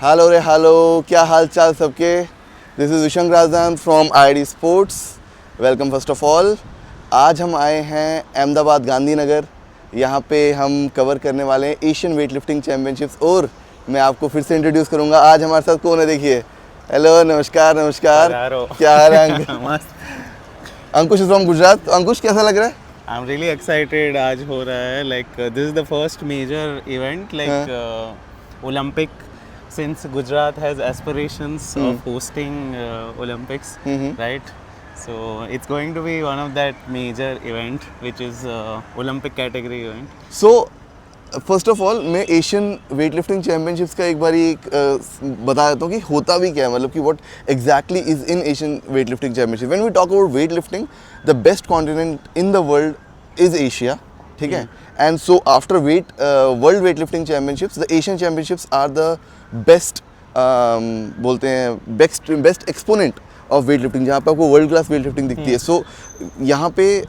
Hello रे hello, क्या हाल चाल सबके। This is Vishank Rajdan from ID sports. Welcome first of all. आज हम आए हैं अहमदाबाद गांधीनगर। यहाँ पे हम कवर करने वाले हैं एशियन वेट लिफ्टिंग चैम्पियनशिप्स। और मैं आपको फिर से इंट्रोड्यूस करूँगा। आज हमारे साथ कौन है, देखिए। हेलो, नमस्कार नमस्कार। क्या हाल है मस्त। अंकुश इज फ्रॉम गुजरात। अंकुश, कैसा लग रहा है? I'm really excited. आज हो रहा है this is the first major event Olympic, since Gujarat has aspirations of hosting Olympics, right? So it's going to be one of that major event which is Olympic category event. So first of all मैं Asian weight lifting championships का एक बार बता देता हूँ कि होता भी क्या है, मतलब कि what exactly is in Asian wait lifting championship. When we talk about weight lifting, the best continent in the world is Asia, ठीक है। And so after world weight lifting championships, the Asian championships are the best, बोलते हैं best exponent of weight lifting, जहाँ पे आपको world class weight lifting दिखती है। सो यहाँ पे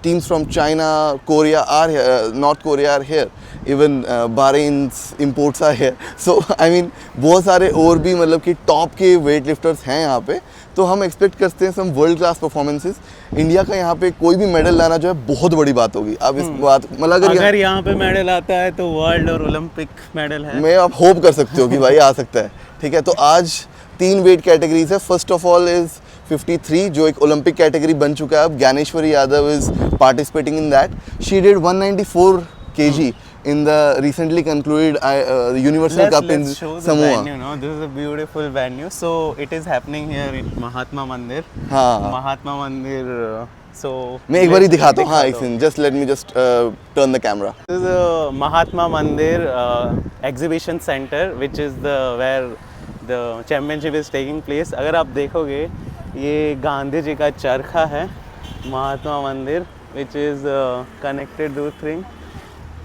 teams from China, Korea are here, North Korea are here, even Bahrain's imports are here. So I mean बहुत सारे और भी मतलब कि टॉप के वेट लिफ्टर्स हैं यहाँ पे। तो हम एक्सपेक्ट करते हैं सम वर्ल्ड क्लास परफॉर्मेंसेस। इंडिया का यहाँ पे कोई भी मेडल लाना जो है बहुत बड़ी बात होगी। अब इस बात मतलब अगर यहाँ पे मेडल आता है तो वर्ल्ड और ओलंपिक मेडल है। मैं आप होप कर सकते हो कि भाई आ सकता है, ठीक है। तो आज 3 वेट कैटेगरीज है। फर्स्ट ऑफ ऑल इज 53, जो एक ओलंपिक कैटेगरी बन चुका है अब। Dnyaneshwari Yadav is participating in that. She did 194 kg in the recently concluded Universal Cup in Samoa. Venue, no? This is a beautiful venue. So it is happening here in Mahatma Mandir. हाँ, Mahatma Mandir. So मैं एक बार ही दिखाता हूँ। हाँ, एक second, just let me just turn the camera. This is a Mahatma Mandir exhibition center, which is where the championship is taking place. अगर आप देखोगे, ये गांधी जी का चरखा है, महात्मा मंदिर, which is connected to thing.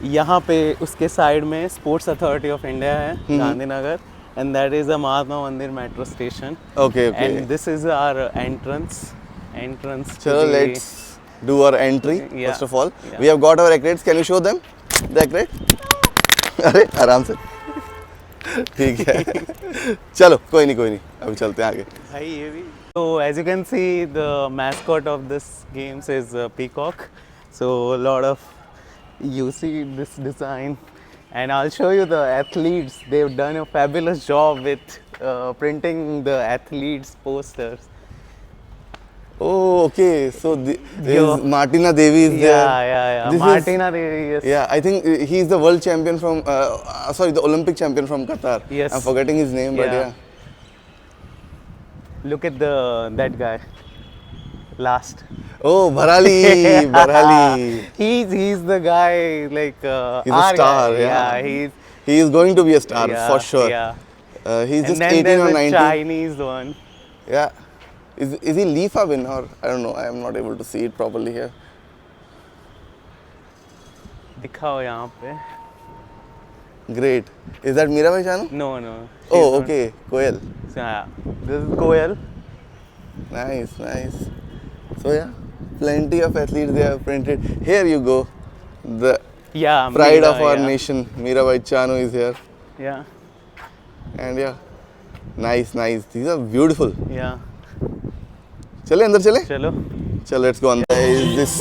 यहाँ पे उसके साइड में स्पोर्ट्स अथॉरिटी ऑफ इंडिया है, Gandhinagar, and that is the Mahatma Mandir metro station. Okay, okay. And this is our entrance. चलो, let's do our entry. Yeah. First of all, Yeah. we have got our accredites. Can you show them the accredit? अरे आराम से, ठीक है। चलो, कोई नहीं, अभी चलते हैं आगे। भाई ये भी। So as you can see, the mascot of this games is peacock. So a lot of you see this design, and I'll show you the athletes. They've done a fabulous job with printing the athletes' posters. Oh, okay. So is Martina Devi is there. Yeah. This Martina Devi, yes. Yeah, I think he is the world champion from, sorry, the Olympic champion from Qatar. Yes. I'm forgetting his name, but yeah. Look at that guy. Last. Oh, Bharali. He's the guy He's a star, guy. yeah. He He is going to be a star for sure. Yeah. He's And just then 18 there's or a 19. Chinese one. Yeah. Is he Lifa win, or I don't know. I am not able to see it properly here. दिखाओ यहाँ पे. Great. Is that Mirabai Chanu? No. Oh, She's not. okay. Koel. So, yeah. This is Koel. Nice. So yeah, plenty of athletes they have printed. Here you go. The Yeah. pride Meera, of our yeah. nation, Mirabai Chanu is here. Yeah. And yeah, nice. These are beautiful. Yeah. चले अंदर चले. चलो. Let's go on. Is this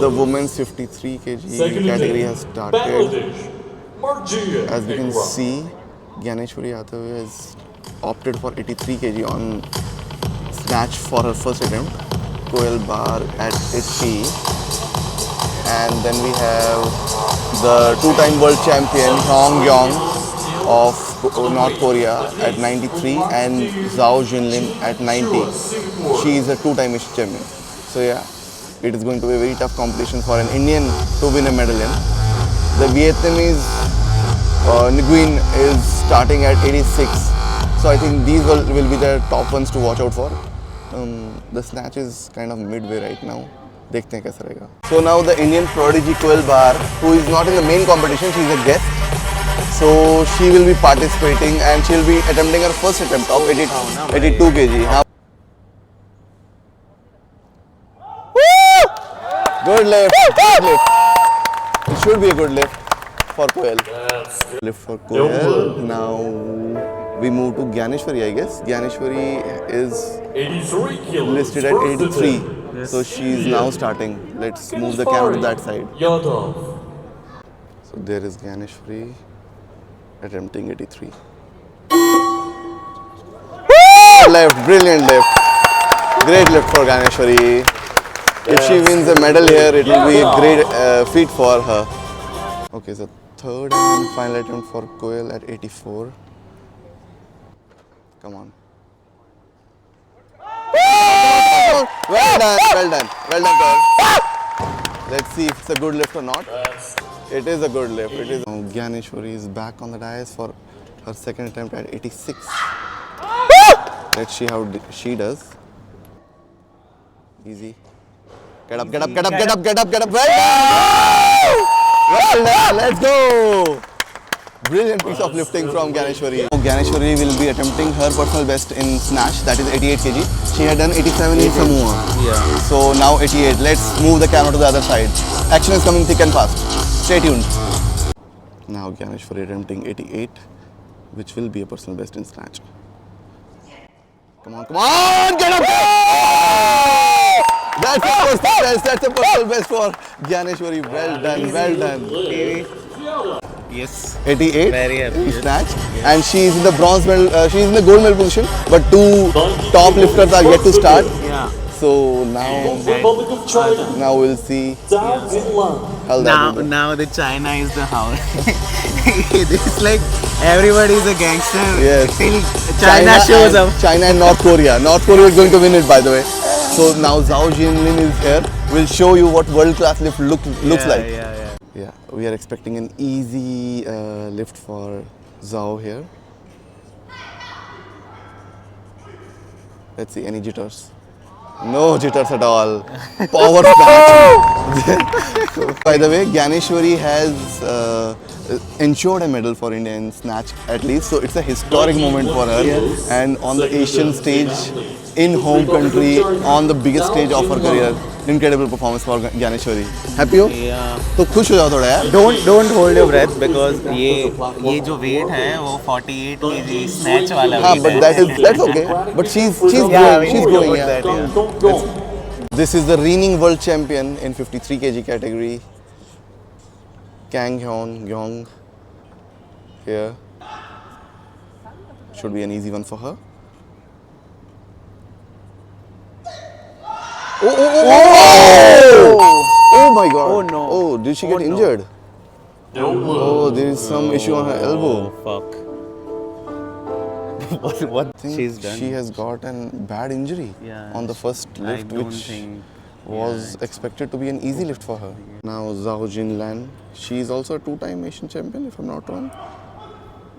the women's 53 kg category has started? As we can see, Gyaneshwari Yadav has opted for 83 kg on snatch for her first attempt. Koel Bar at 80, and then we have the 2-time world champion Hong Yong of North Korea at 93 and Zhao Junlin at 90. She is a 2-time Asian champion. So yeah, it is going to be a very tough competition for an Indian to win a medal in. The Vietnamese Nguyen is starting at 86. So I think these will be the top ones to watch out for. The snatch is kind of midway right now. देखते हैं कैसा रहेगा. So now the Indian prodigy Koel Bar, who is not in the main competition, she is a guest. So she will be participating and she will be attempting her first attempt of 82 kg. Good lift. It should be a good lift for Koel. Lift for Koel. Now we move to Gyaneshwari, I guess. Gyaneshwari is 83 kilos. listed at 83. Yes. So she's now starting. Let's move the camera to that side. Yadav. So there is Gyaneshwari attempting 83. Left, brilliant lift. Great lift for Gyaneshwari. If she wins a medal here, it will be a great feat for her. Okay, so third and final attempt for Koel at 84. Come on. Well done, well done, well done, Koel. Let's see if it's a good lift or not. It is a good lift. It is. Now Gyaneshwari is back on the dais for her second attempt at 86. Let's see how she does. Easy. Get up, get up, get up, get up, get up, get up. Well done! Well done, let's go! Brilliant piece of lifting from Gyaneshwari. Gyaneshwari will be attempting her personal best in snatch, that is 88 kg. She had done 87 in Samoa. Yeah. So now 88. Let's move the camera to the other side. Action is coming thick and fast. Stay tuned. Now Gyaneshwari attempting 88, which will be a personal best in snatch. Come on, come on! Get up! That's a personal best. That's a personal best for Gyaneshwari. Well done, well done. Yes. 88 Very happy. in snatch, and she is in the bronze medal. She is in the gold medal position, but two top lifters are yet to start. Yeah. So now Republic of China. we'll see Zhao Zinlan. how that will go. Now the China is the house. It's like everybody is a gangster. Yes. Till China shows and, up. China and North Korea. North Korea is going to win it, by the way. So now Zhao Jinlin is here. We'll show you what world-class lift looks like. Yeah, we are expecting an easy lift for Zhao here. Let's see, any jitters? No jitters at all. Power snatch. By the way, Gyaneshwari has ensured a medal for India in snatch at least. So it's a historic moment for her. And on the Asian stage, in home country, on the biggest stage of her career, incredible performance for Gyaneshwari. Happy हो? Yeah. तो खुश हो जाओ थोड़ा यार. Don't hold your breath because ये जो weight है वो 48 kg snatch वाला हाँ, weight but है. that's okay. But she's Yeah, growing. we She's need to growing. put Yeah. that, yeah. Go. This is the reigning world champion in 53 kg category. Kang Hyun here. Should be an easy one for her. Oh my god. Oh no. Oh, did she get Oh, no. injured? No. Oh, there is some issue on her elbow. Fuck. what I think she's done? She has got a bad injury Yeah, on the first I lift, don't which think. was expected to be an easy lift for her. Now Zhao Jinlan, she is also a two-time Asian champion if I'm not wrong,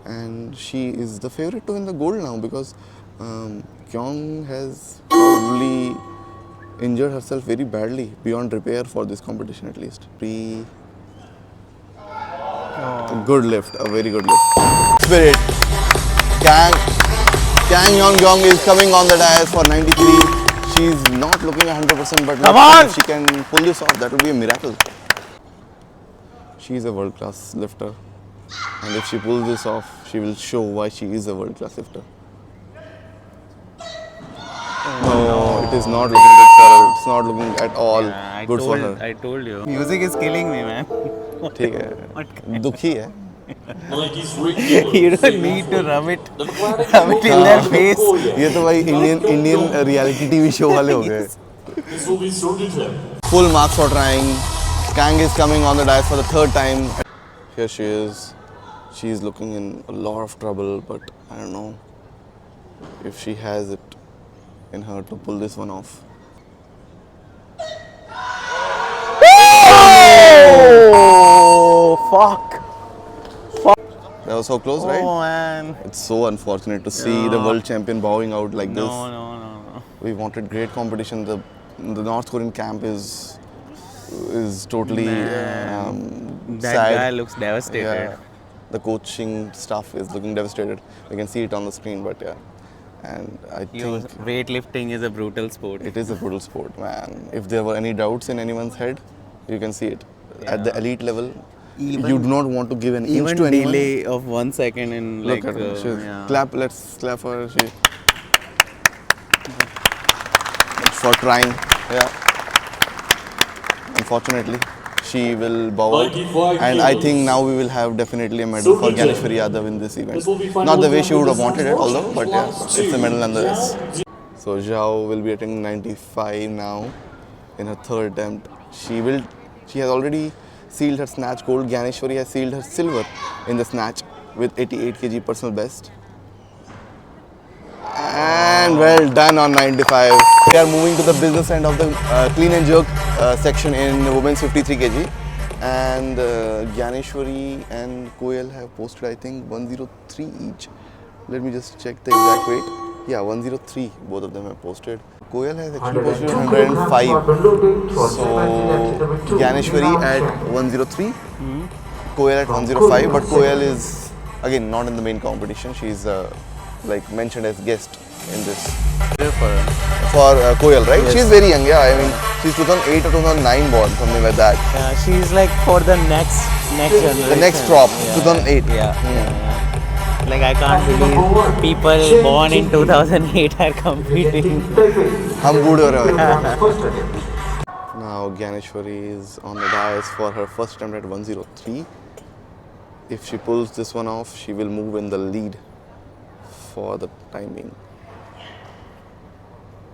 and she is the favorite to win the gold now because Kyung has probably injured herself very badly beyond repair for this competition at least. A good lift, a very good lift. Spirit. Kang Yeon-gyong is coming on the dais for 93. She's not looking 100%, but Come on! if she can pull this off, that would be a miracle. She's a world-class lifter, and if she pulls this off, she will show why she is a world-class lifter. No, it is not looking good for her. It's not looking at all Yeah, good for her. I told you. Music is killing me, man. ठीक है, दुखी है. Nike's Rick Gillard. You don't need to rub it The Democratic in their face. ये तो भाई Indian reality TV show वाले हो गए. This will be sorted him. Full marks for trying. Kang is coming on the dais for the third time. Here she is. She is looking in a lot of trouble, but I don't know if she has it in her to pull this one off. Oh, fuck. That was so close, right? Oh, man. It's so unfortunate to see the world champion bowing out like this. No. We wanted great competition. The North Korean camp is totally Man. That sad. guy looks devastated. Yeah, the coaching staff is looking devastated. We can see it on the screen, but yeah. And I think Weightlifting is a brutal sport. it is a brutal sport, man. If there were any doubts in anyone's head, you can see it. At the elite level, you do not want to give an inch even to anyone. delay of 1 second in Look like at her. She's yeah. clap. Let's clap for her. She for trying. Yeah. Unfortunately, she will bow out. 95 And I kilos. think now we will have definitely a medal for Super Ganeshwari Yadav in this event. This will be final Not the way she example would have of wanted it, this although, but yeah, last it's a two. medal nonetheless. Zhao So Zhao will be attempting 95 now in her third attempt. She has already sealed her snatch gold. Ganeshwari has sealed her silver in the snatch with 88 kg personal best. And well done on 95. We are moving to the business end of the clean and jerk section in women's 53 kg. And Ganeshwari and Koyal have posted, I think, 103 each. Let me just check the exact weight. Yeah, 103, both of them have posted. Koyal has actually posted 105. So Ganeshwari at 103, Koyal at 105. But Koyal is again not in the main competition. She's like mentioned as guest in this. For Koyal, right? Yes. She's very young, yeah. I mean, she's 2008 or 2009 born, something like that. Yeah, she's like for the next generation. The next crop, Yeah. 2008. Yeah. Like I can't believe people born in 2008 are competing. हम बूढ़े हो रहे हैं. Now Ganeshwari is on the dais for her first attempt at 103. If she pulls this one off, she will move in the lead for the time being.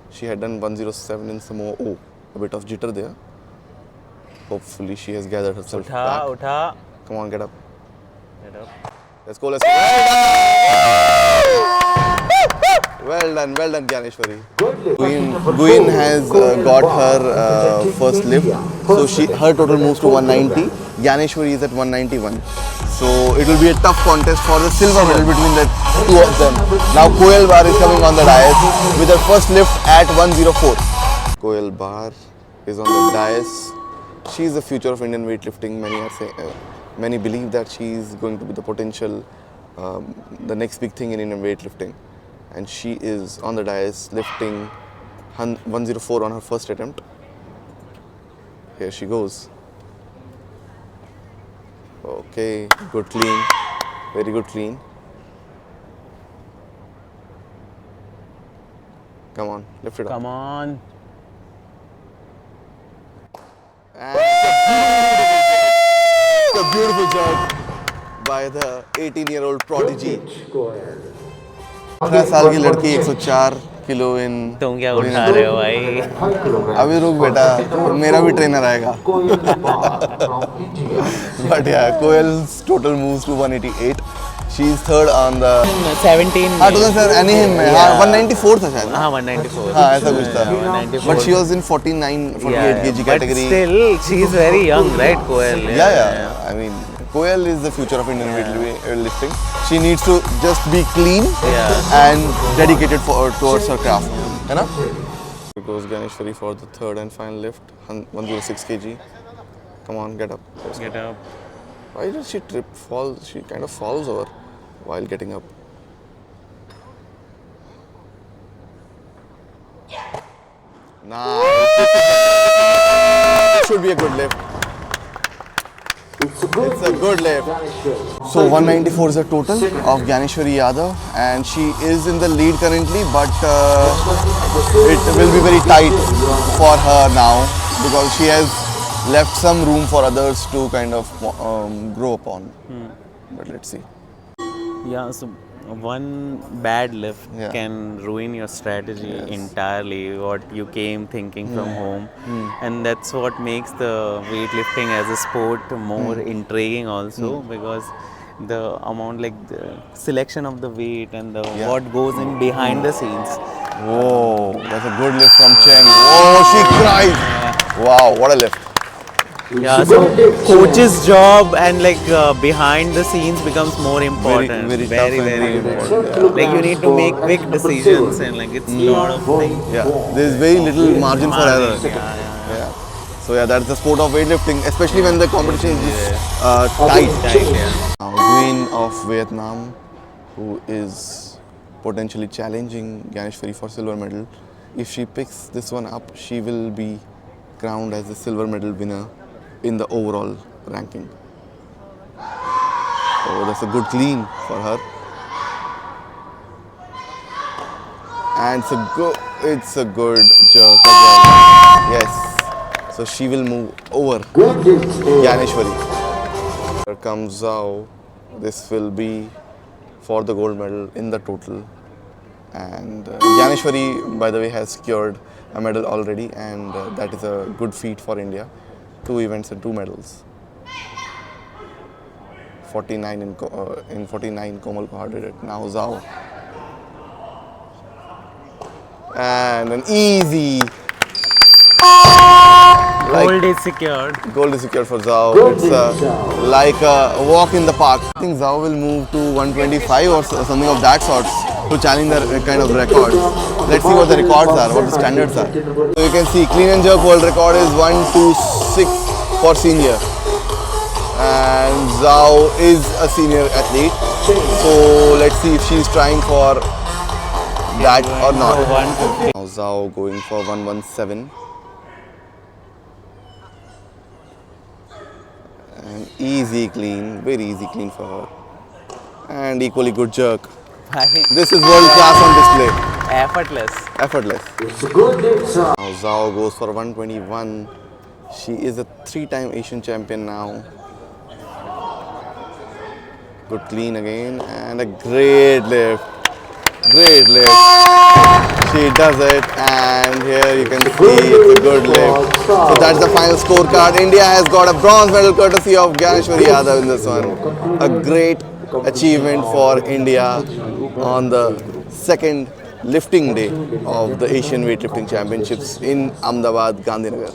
She had done 107 in Samoa. Oh, a bit of jitter there. Hopefully she has gathered herself back. उठा. Come on, get up. Get up. Let's go, let's go. Well done, Ganeshwari. Guin has got her first lift, so her total moves to 190. Ganeshwari is at 191. So it will be a tough contest for the silver medal between the two of them. Now Koyal Bar is coming on the dais with her first lift at 104. Koyal Bar is on the dais. She is the future of Indian weightlifting. Many believe that she is going to be the potential, the next big thing in Indian weightlifting. And she is on the dais lifting 104 on her first attempt. Here she goes. Okay, good clean, very good clean. Come on, lift it up. Come on. And it's a beautiful job by the 18-year-old prodigy. 18 साल की लड़की 104 kilo इन. तुम क्या उठा रहे हो भाई? अभी रुक बेटा, मेरा भी ट्रेनर आएगा. But yeah, Koyal's total moves to 188. She is third on the 17. हाँ 2007 में हाँ 194 था शायद. हाँ 194. हाँ ऐसा कुछ था. 194. But she was in 48 kg category. But still, she is very young, right, Koyal? Yeah. I mean, Koyal is the future of Indian weightlifting. She needs to just be clean and dedicated towards her craft. है ना? It goes Ganeshwari for the third and final lift, 106 kg. Come on, get up. Get up. Why did she trip? Fall? She kind of falls over while getting up. Nice. Should be a good lift. It's a good lift. So 194 is the total of Ganeshwari Yadav, and she is in the lead currently, but it will be very tight for her now because she has left some room for others to kind of grow upon. But let's see. Yeah, so one bad lift Yeah. can ruin your strategy entirely, what you came thinking from home. And that's what makes the weightlifting as a sport more intriguing also, because the amount, like the selection of the weight and the what goes in behind the scenes. Whoa, that's a good lift from Cheng. Oh, she cries. Wow, what a lift. Yeah, so coach's job and like behind the scenes becomes more important. Very tough and very important. Like you need to make quick decisions and like it's a lot of things. Yeah, there's very little margin for error. Yeah. So yeah, that's the sport of weightlifting, especially when the competition is tight. Now, Queen of Vietnam, who is potentially challenging Ganeshwari for silver medal. If she picks this one up, she will be crowned as the silver medal winner in the overall ranking. Oh, that's a good clean for her. And it's a good jerk as well. Yes. So she will move over Ganeshwari. Here comes Zhao. This will be for the gold medal in the total. And Ganeshwari, by the way, has secured a medal already, and that is a good feat for India. 2 events and 2 medals. 49 in 49, Komal Kohar did it. Now Zhao. And an easy. Gold is secured. Gold is secured for Zhao. It's like a walk in the park. I think Zhao will move to 125 or something of that sort to challenge their kind of records. Let's see what the records are, what the standards are. So you can see clean and jerk world record is 126 for senior. And Zhao is a senior athlete. So let's see if she's trying for that or not. 150. Now Zhao going for 117. And easy clean, very easy clean for her. And equally good jerk. This is world class on display. Effortless. Effortless. Now Zhao goes for 121. She is a 3-time Asian champion now. Good clean again and a great lift. Great lift. She does it, and here you can see it's a good lift. So that's the final scorecard. India has got a bronze medal courtesy of Ganeshwari Yadav in this one. A great achievement for India on the second lifting day of the Asian Weightlifting Championships in Ahmedabad, Gandhinagar.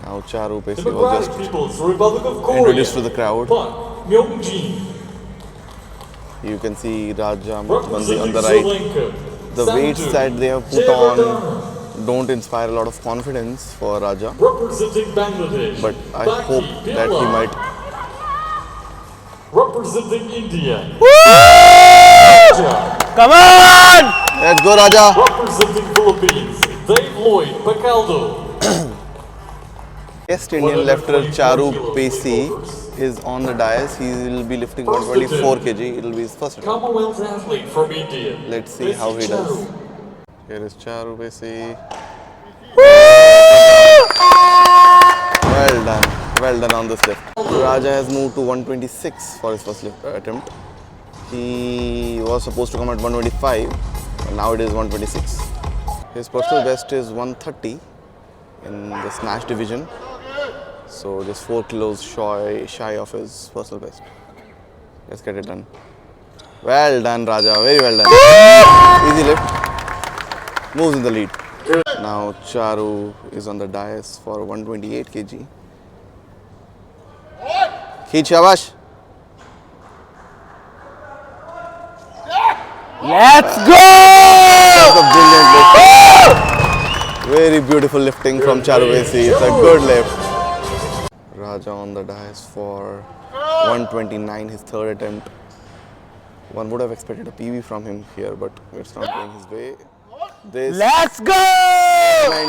Now Charu Pesi was just People's Republic of Korea. introduced to the crowd. Park Myung-jin. You can see Raja Matbandi on Representing the Sri right. Lanka. The weights that they have put on don't inspire a lot of confidence for Raja, Representing Bangladesh. but I Baki hope that he Birla. might. Representing India. Come on! Let's go, Raja! Representing Philippines. Dave Lloyd Bacaldo. Guest Indian lifter Charu Pesi is on the dais. He will be lifting 124 kg. It will be his first attempt. Commonwealth athlete from India. Let's see how he does. Here is Charu Pesi. Well done on this lift. Raja has moved to 126 for his first lift attempt. He was supposed to come at 125, but now it is 126. His personal best is 130 in the snatch division. So just 4 kilos shy of his personal best. Let's get it done. Well done, Raja. Very well done. Easy lift. Moves in the lead. Now Charu is on the dais for 128 kg. Khich, shabash. Let's go! That's a brilliant lift. Very beautiful lifting from Charu Pesi. It's a good lift. Raja on the dais for 129, his third attempt. One would have expected a PB from him here, but it's not going his way. This Let's go! made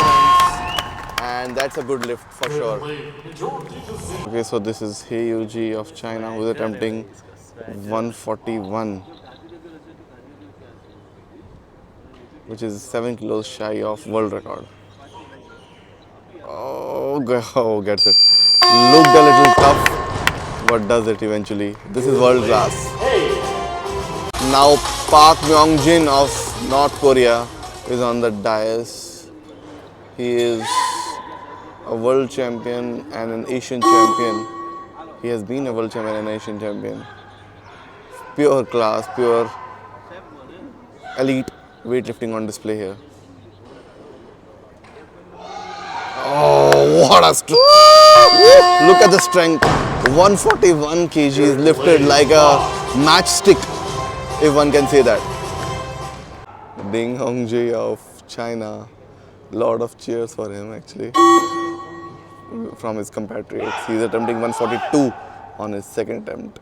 amends, and that's a good lift for sure. Okay, so this is He Yuji of China who is attempting 141, which is 7 kilos shy of world record. Oh, gets it. Looked a little tough, but does it eventually. This is world class. Now Park Myung-jin of North Korea is on the dais. He is a world champion and an Asian champion. He has been a world champion and an Asian champion. Pure class, pure elite weightlifting on display here. Oh, what a look at the strength. 141 kg is lifted like a matchstick, if one can say that. Ding Hongji of China. Lot of cheers for him actually from his compatriots. He's attempting 142 on his second attempt.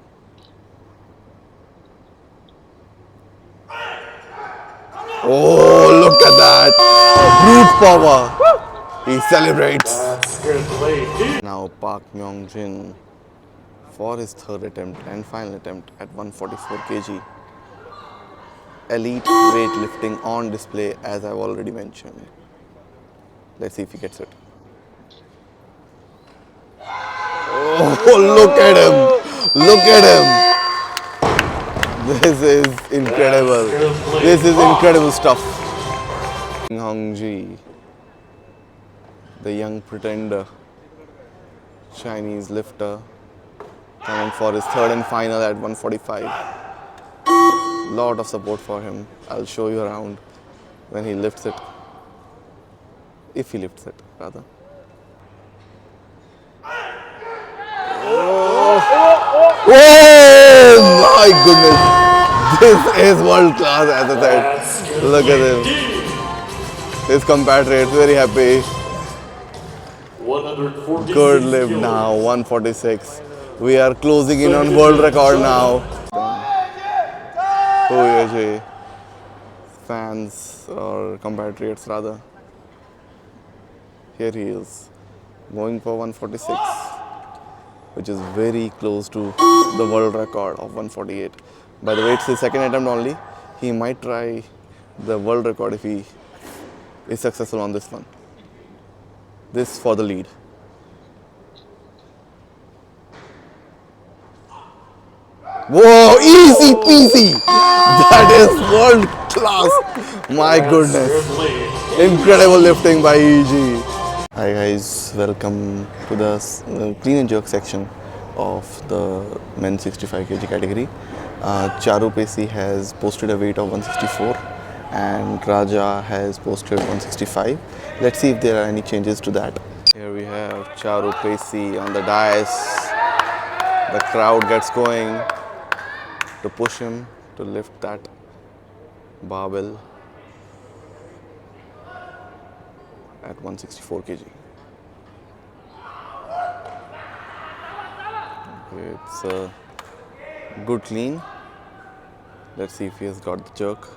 Oh, look at that. Brute power. He celebrates. Now Park Myung-jin for his third attempt and final attempt at 144 kg. Elite weightlifting on display, as I've already mentioned. Let's see if he gets it. Oh, look at him! Look at him! This is incredible. This is incredible stuff. Hongji, the young pretender, Chinese lifter, coming for his third and final at 145. Lot of support for him. I'll show you around when he lifts it. If he lifts it, rather. Oh my goodness! This is world class, as I said. Look at him. His compatriot very happy. 146 Good lift kilos. now, 146. We are closing in on world record now. OAJ fans or compatriots rather. Here he is, going for 146, which is very close to the world record of 148. By the way, it's his second attempt only. He might try the world record if he is successful on this one. This for the lead. Whoa, easy peasy. That is world class. My goodness. Incredible lifting by EG. Hi guys, welcome to the clean and jerk section of the men's 65 kg category. Charu Pesi has posted a weight of 164 and Raja has posted 165. Let's see if there are any changes to that. Here we have Charu Pesi on the dais. The crowd gets going to push him to lift that barbell at 164 kg. Okay, it's a good clean. Let's see if he has got the jerk.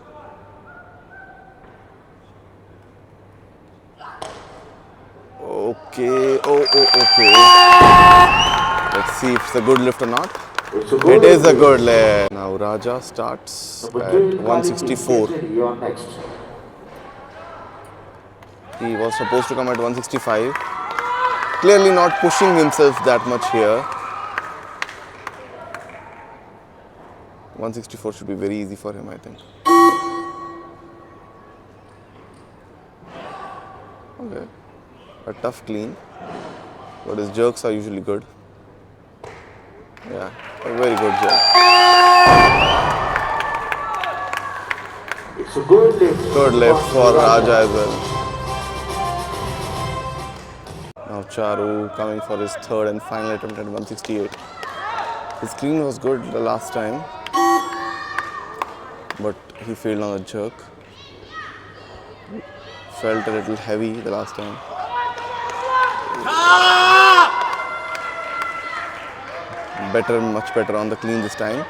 Okay, okay. Let's see if it's a good lift or not. It is a good lift. Now Raja starts at 164. He was supposed to come at 165. Clearly not pushing himself that much here. 164 should be very easy for him, I think. Okay. A tough clean, but his jerks are usually good. Yeah, a very good jerk. It's a good lift. Good lift for Raja as well. Now Charu coming for his third and final attempt at 168. His clean was good the last time, but he failed on the jerk. Felt a little heavy the last time. Better, much better on the clean this time.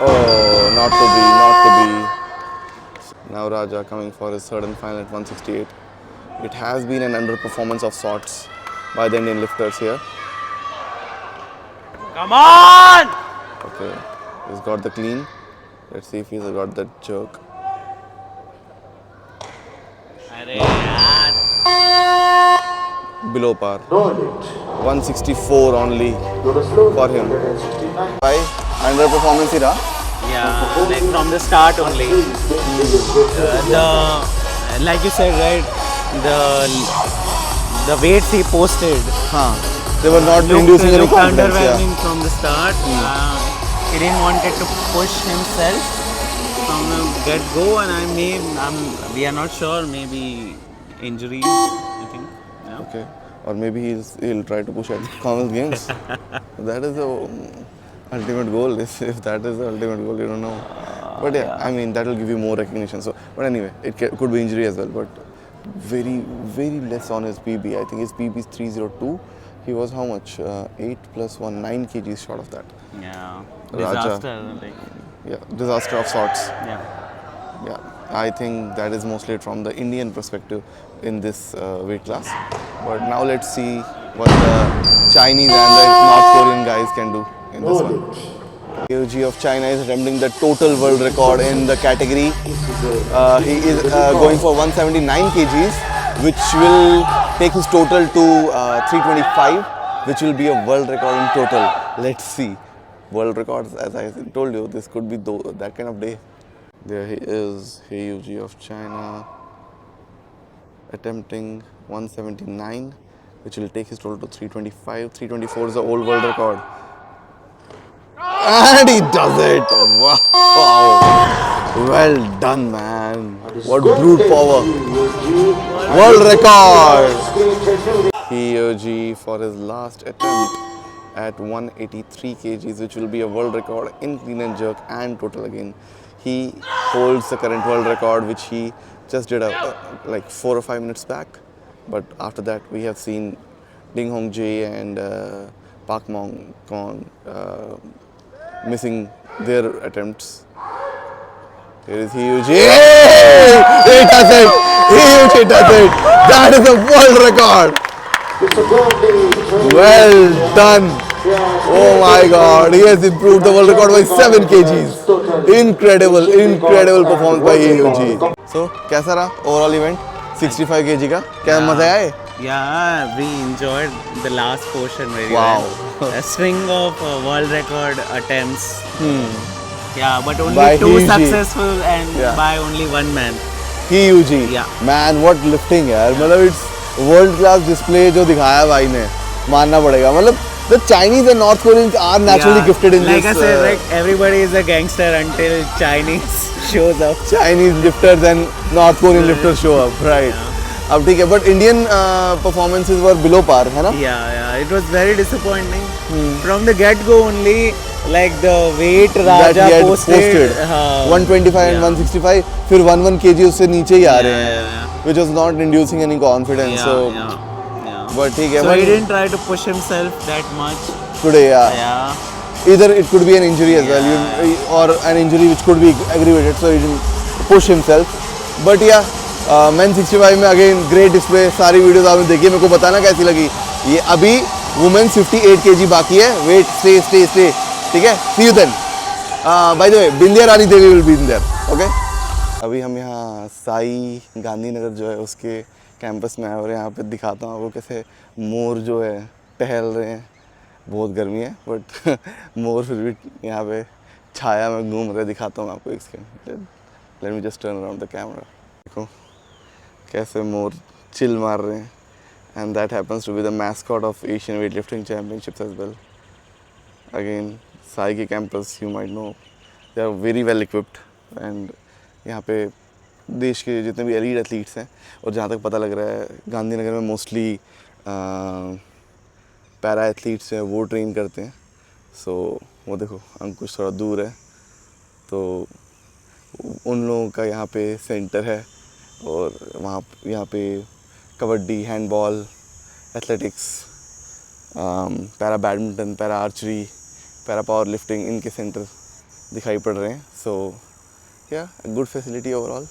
Oh, not to be. Now Raja coming for his third and final at 168. It has been an underperformance of sorts by the Indian lifters here. Come on! Okay, he's got the clean. Let's see if he's got that jerk. Below par. 164 only for him. Why? Underperformance here? Yeah, like from the start only. Like you said, right? The weights he posted. They were not inducing any looked confidence. underwhelming Yeah. from the start. He didn't want it to push himself from the get-go, and we are not sure. Maybe injuries, I think. Yeah. Okay. Or maybe he'll try to push at the Commonwealth Games. That is the ultimate goal. If that is the ultimate goal, you don't know. But yeah, I mean that will give you more recognition. So, but anyway, it could be injury as well. But very less on his PB. I think his PB is 302. He was how much? 8 plus 1, 9 kgs short of that. Yeah. Raja. Disaster. Like, Yeah, disaster of sorts. yeah. Yeah, I think that is mostly from the Indian perspective in this weight class. But now let's see what the Chinese and the North Korean guys can do in this one. AOG of China is attempting the total world record in the category. He is going for 179 kgs, which will take his total to 325, which will be a world record in total. Let's see. World records, as I told you, this could be that kind of day. There he is, AOG of China, attempting 179, which will take his total to 325. 324 is the old world record. And he does it! Wow! Well done, man. What brute power. World record! AOG for his last attempt at 183 kgs, which will be a world record in clean and jerk and total again. He holds the current world record, which he just did like 4 or 5 minutes back. But after that, we have seen Ding Hong Jae and Park Mong Kong missing their attempts. Here is AOG. He does it! AOG does it! That is a world record! Well done! Oh my god, he has improved the world record by 7 kgs. Incredible, incredible performance by AOG. So, कैसा रहा overall event? 65 kg का? क्या मजा आया? Yeah, we enjoyed the last portion very Wow. well. A string of world record attempts. Yeah, but only By 2 Hyuji. successful and Yeah. by only 1 man. AOG. Yeah. Man, what lifting यार. मतलब it's world class display जो दिखाया भाई ने. मानना पड़ेगा. मतलब the Chinese and North Koreans are naturally Yeah. gifted in like this. I said, like everybody is a gangster until Chinese shows up. Chinese lifters and North Korean lifters show up, right? अब ठीक है, but Indian performances were below par, है ना? Yeah, it was very disappointing. From the get-go only, like the weight That Raja he had posted. 125 and yeah. 165, फिर 1 kg उससे नीचे ही आ रहे हैं, Yeah. which was not inducing any confidence. Yeah, so, yeah. but ठीक है, So but he didn't try to push himself that much. today, yeah. Yeah. Either it could be an injury as well, or an injury which could be aggravated, so he didn't push himself. But yeah, Men 65 में again great display. सारी videos आपने देखी है, मेरे को बताना कैसी लगी. ये अभी वुमेन 58 kg बाकी है. वेट स्टे ठीक है. See you then. By the way, Bindiya Rani Devi will be in there. Okay. अभी हम यहाँ साई गांधीनगर जो है उसके कैंपस में आए और यहाँ पे दिखाता हूँ आपको कैसे मोर जो है टहल रहे हैं. बहुत गर्मी है बट मोर फिर भी यहाँ पे छाया में घूम रहे. दिखाता हूँ आपको इसके. Let me just turn around the camera. देखो कैसे मोर चिल मार रहे हैं. And that happens to be the mascot of Asian weight lifting championships as well. Again SAI के campus, you might know, they are very well equipped. And यहाँ पे देश के जितने भी एलीट एथलीट्स हैं, और जहाँ तक पता लग रहा है गांधीनगर में मोस्टली पैरा एथलीट्स हैं, वो ट्रेन करते हैं. सो वो देखो अंकुश थोड़ा दूर है, तो उन लोगों का यहाँ पे सेंटर है. और यहाँ पे kabaddi, handball, athletics, para badminton, para archery, para power lifting, इनके सेंटर दिखाई पड़ रहे हैं. सो या गुड फैसिलिटी ओवरऑल.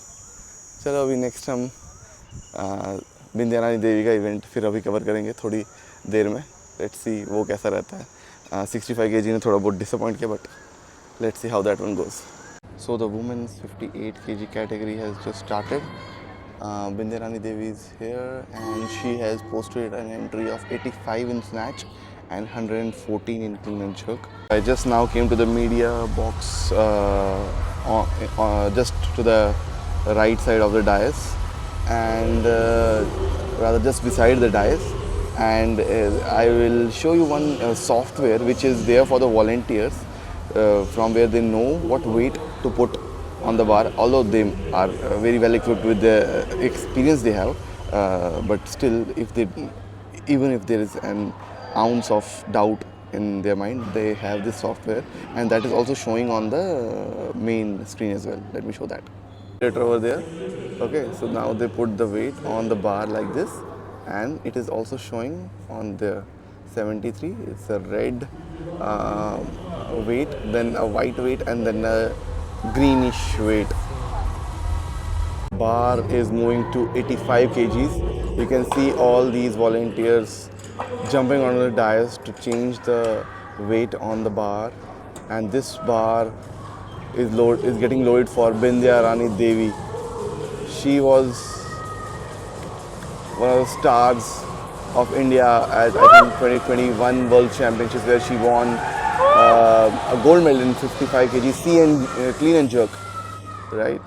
चलो अभी नेक्स्ट हम बिंदिया रानी देवी का इवेंट फिर अभी कवर करेंगे थोड़ी देर में. लेट्स सी वो कैसा रहता है. 65 kg ने थोड़ा बहुत डिसअपॉइंट किया, but let's see how that one goes. So the women's 58 kg category has just started. Bindya Rani Devi is here and she has posted an entry of 85 in snatch and 114 in clean and jerk. I just now came to the media box just to the right side of the dais, and rather just beside the dais, and I will show you one software which is there for the volunteers. From where they know what weight to put on the bar, although they are very well equipped with the experience they have, but still even if there is an ounce of doubt in their mind, they have this software, and that is also showing on the main screen as well. Let me show that. Later over there. Okay, so now they put the weight on the bar like this, and it is also showing on the 73. It's a red weight, then a white weight, and then a greenish weight. Bar is moving to 85 kgs. You can see all these volunteers jumping onto the dais to change the weight on the bar, and this bar is getting loaded for Bindya Rani Devi. She was one of the stars of India at I think 2021 World Championships, where she won a gold medal in 55 kg clean and jerk, right?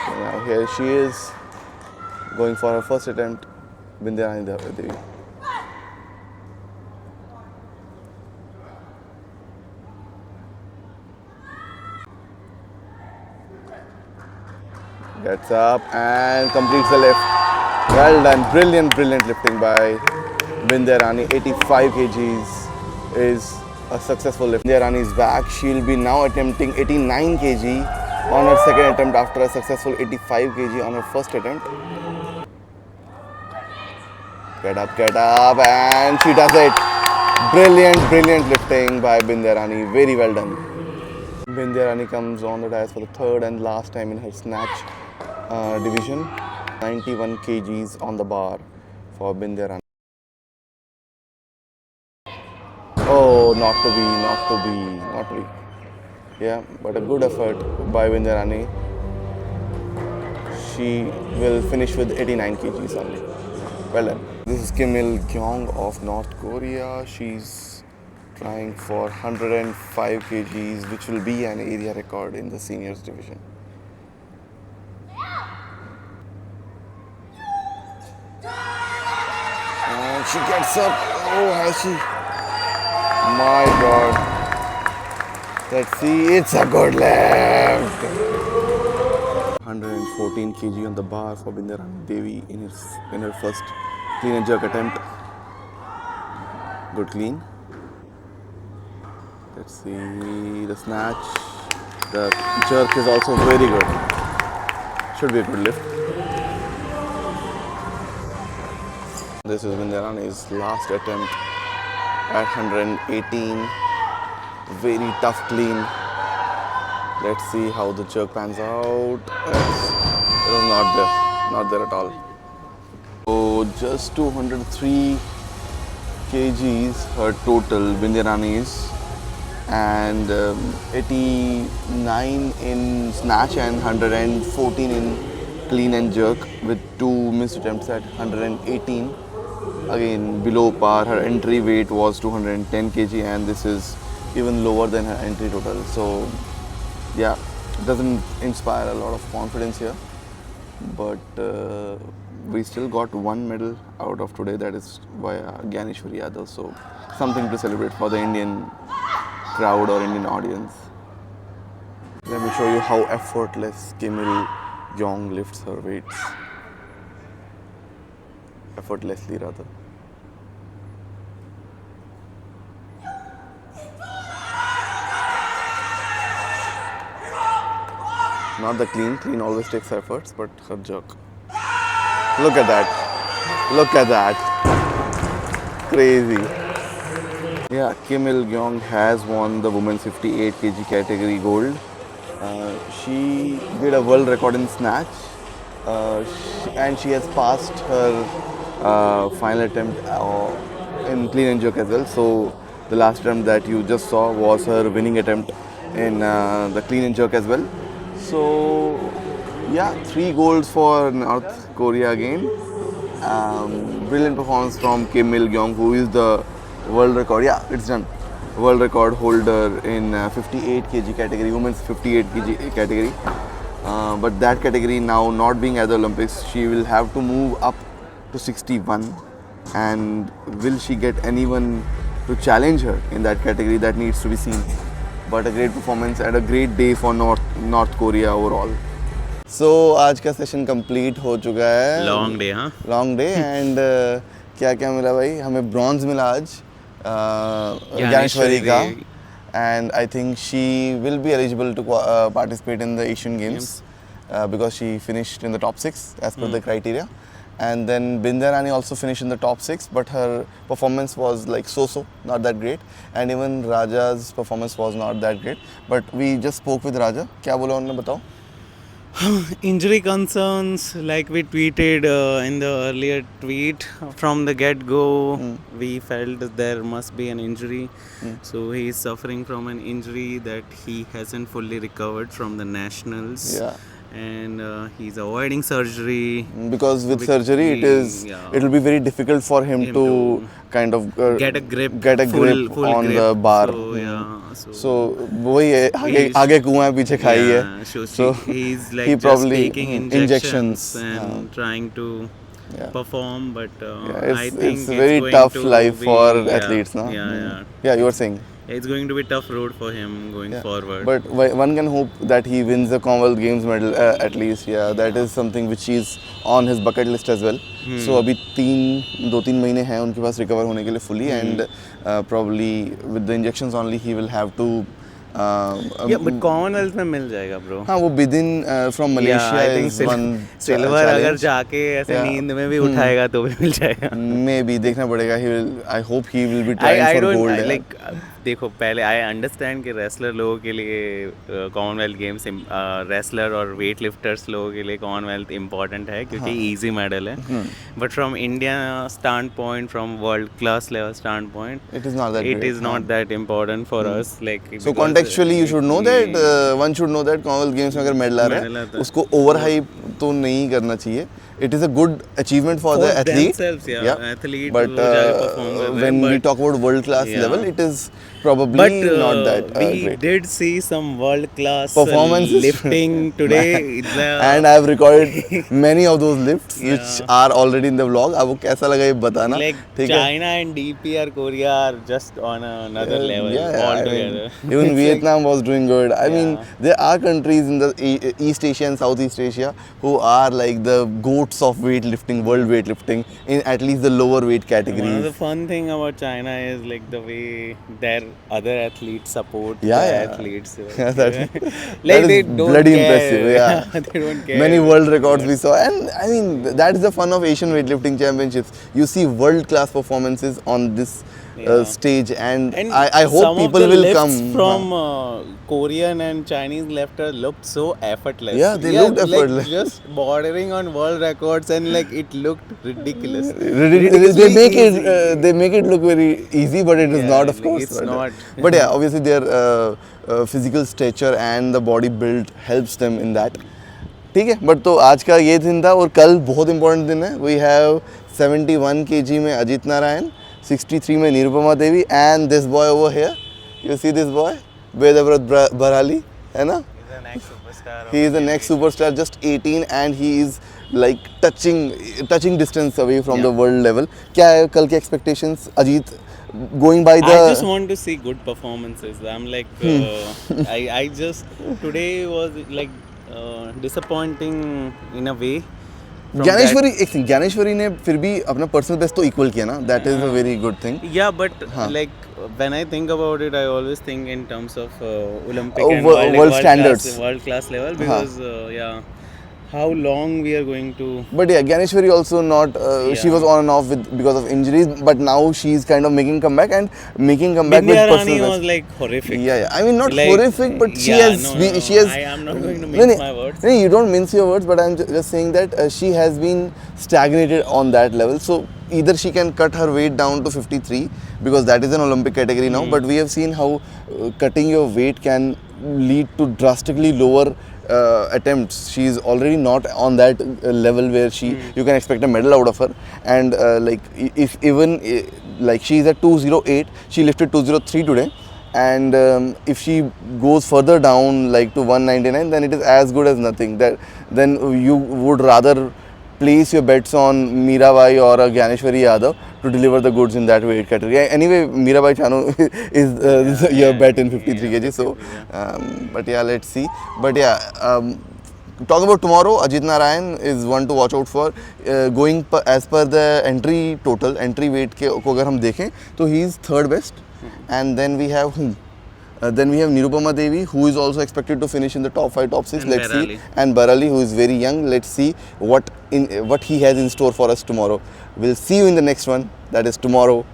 So now here she is going for her first attempt, Bindya Rani Devi. Gets up and completes the lift. Well done, brilliant lifting by Bindya Rani. 85 kgs is a successful lift. Bindya Rani is back. She'll be now attempting 89 kg on her second attempt after a successful 85 kg on her first attempt. Get up, and she does it. Brilliant lifting by Bindya Rani. Very well done. Bindya Rani comes on the dais for the third and last time in her snatch division. 91 kgs on the bar for Bindya Rani. Oh, not to be. Yeah, but a good effort by Bindya Rani. She will finish with 89 kgs only. Well done. This is Kim Il-kyung of North Korea. She's trying for 105 kgs, which will be an area record in the seniors division. And she gets up. Oh, has she? My God. Let's see. It's a good lift. 114 kg on the bar for Bindya Rani Devi in her first clean and jerk attempt. Good clean. Let's see the snatch. The jerk is also very good. Should be a good lift. This is Bindya Rani's last attempt at 118. Very tough clean. Let's see how the jerk pans out. It was not there at all. So just 203 kgs her total, Bindya Rani's, and 89 in snatch and 114 in clean and jerk, with 2 missed attempts at 118. Again below par. Her entry weight was 210 kg and this is even lower than her entry total. So yeah, it doesn't inspire a lot of confidence here, but we still got one medal out of today, that is via Gyaneshwari Yadav, so something to celebrate for the Indian crowd or Indian audience. Let me show you how effortless Kim Il-kyung lifts her weights. Effortlessly rather. Not the clean always takes efforts, but her jerk. Look at that. Crazy. Yeah, Kim Il-kyung has won the women's 58 kg category gold. She did a world record in snatch, and she has passed her final attempt in clean and jerk as well. So the last attempt that you just saw was her winning attempt in the clean and jerk as well. So yeah, 3 golds for North Korea again. Brilliant performance from Kim Il-kyung, who is the world record. Yeah, it's done. World record holder in 58 kg category, women's 58 kg category. But that category now not being at the Olympics, she will have to move up to 61. And will she get anyone to challenge her in that category? That needs to be seen. But a great performance and a great day for North Korea overall. So आज का session complete हो चुका है. Long day. हाँ, long day. And क्या क्या मिला भाई? हमें ब्रॉन्ज मिला आज ज्ञानेश्वरी का. And I think she will be eligible to participate in the Asian Games because she finished in the top 6 as per the criteria. And then Bindya Rani also finished in the top 6, but her performance was like so-so, not that great. And even Raja's performance was not that great. But we just spoke with Raja. क्या बोला उन्होंने बताओ? Injury concerns, like we tweeted in the earlier tweet, from the get go, we felt that there must be an injury. So he is suffering from an injury that he hasn't fully recovered from the nationals. Yeah. And he's avoiding surgery. Because with With surgery it will be very difficult for him Him to to kind of get a grip, get a grip full on grip. the bar. So, yeah, So वही है आगे He's- आगे कुआं है पीछे खाई है. yeah, so, So he's like he just probably taking injections and trying to perform, but Yeah, I it's think very going tough to life be- for yeah, athletes, no? Yeah, Yeah, you were saying. it's going to be tough road for him going forward. But one can hope that he wins the Commonwealth Games medal at least. Yeah, that is something which is on his bucket list as well. So अभी 2-3 महीने हैं उनके पास recover होने के लिए fully, and probably with the injections only he will have to. Yeah, but Commonwealth में मिल जाएगा bro. हाँ वो Bidin from Malaysia I think is one silver अगर challenge. जाके ऐसे Yeah. नींद में भी उठाएगा तो भी मिल जाएगा. Maybe देखना पड़ेगा. He will. I hope he will be I trying for don't gold. like देखो पहले आई अंडरस्टैंड कि रेसलर लोगों के लिए कॉमनवेल्थ गेम्स रेसलर और वेट लिफ्टर्स लोगों के लिए कॉमनवेल्थ इम्पॉर्टेंट है क्योंकि इजी मेडल है but from India stand point from world class level stand point It is not that it great. is not that important for us like So because, contextually you should know that one should know that Commonwealth Games में अगर medal आ Medal रहा आता है है. उसको over hype तो नहीं करना चाहिए. It is a good achievement for the athlete. themselves, yeah. Athlete But वो जाके perform कर रहे हैं, when we but- talk about world class Yeah. level, it is probably but not that we great. did see some world class Performances. lifting today. The- And I have recorded many of those lifts which are already in the vlog. आपको कैसा लगा ये बताना. like ठीक है? China and DPR Korea are just on another level Yeah, I altogether. mean, even Vietnam was doing good. I mean, Yeah. there are countries in the East Asia and Southeast Asia who are like the goats of weightlifting, world weightlifting, in at least the lower weight One of the categories. fun thing about China is like the way their other athletes support Yeah, the yeah. athletes. Yeah, that, like that they is don't bloody care. impressive. Yeah. they don't care. Many world records we saw, and I mean that's the fun of Asian weightlifting championships. You see world class performances on this stage, and, And I hope some people of the will lifts come. from Korean and Chinese lifter looked so effortless. Yeah, they looked like effortless. just bordering on world records, and like it looked ridiculous. They make it they make it look very easy, but it is Yeah, not, of like, course. it's but, not. But yeah, obviously their physical stature and the body build helps them in that. ठीक है, but तो आज का ये दिन था और कल बहुत इंपॉर्टेंट दिन है. वी हैव 71 kg में अजीत नारायण, 63 में Nirupama Devi, and this boy over here. You see this boy Vedavrat Barali, है ना? He's the next superstar. He is the next superstar, just 18, and he is like touching distance away from the world level. क्या है कल के expectations? Ajit going by the I just want to see good performances. I'm like, I just today was like disappointing in a way. from Dnyaneshwari एक thing, Dnyaneshwari ने फिर भी अपना personal best तो इक्वल किया ना. That is a very good thing. that. Yeah, but like when I think about it, I always think in terms of Olympic and world standards. world class level because yeah, how long we are going to. But yeah, Gyaneshwari also not. She was on and off because of injuries, but now she's kind of making comeback with Bindya personal Rani best. was like horrific. Yeah. I mean, not Like, horrific, but she yeah, has. no, She has. I am not going to No, mince my words. No, you don't mince your words, but I'm just saying that she has been stagnated on that level. So either she can cut her weight down to 53 because that is an Olympic category now. But we have seen how cutting your weight can lead to drastically lower attempts. She is already not on that level where you can expect a medal out of her. And like if even like she is at 208, she lifted 203 today. And if she goes further down like to 199, then it is as good as nothing. Then you would rather place your bets on Mirabai or a Gyaneshwari Yadav to deliver the goods in that weight category. Anyway, Mirabai Chanu is your bet in 53 kg. So, but yeah, let's see. But yeah, talking about tomorrow, Ajit Narayan is one to watch out for. Going as per the entry weight को अगर हम देखें तो he is third best. And then we have whom? Then we have Nirupama Devi, who is also expected to finish in the top 5, top 6. And Let's Barali. see. And Barali, who is very young. Let's see what he has in store for us tomorrow. We'll see you in the next one. That is tomorrow.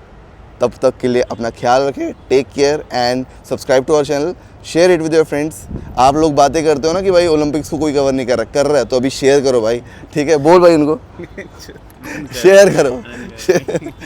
तब तक के लिए अपना ख्याल रखें, take care and subscribe to our channel, share it with your friends. आप लोग बातें करते हो ना कि भाई ओलंपिक्स को कोई कवर नहीं कर रहा है, तो अभी शेयर करो भाई, ठीक है? बोल भाई उनको शेयर करो।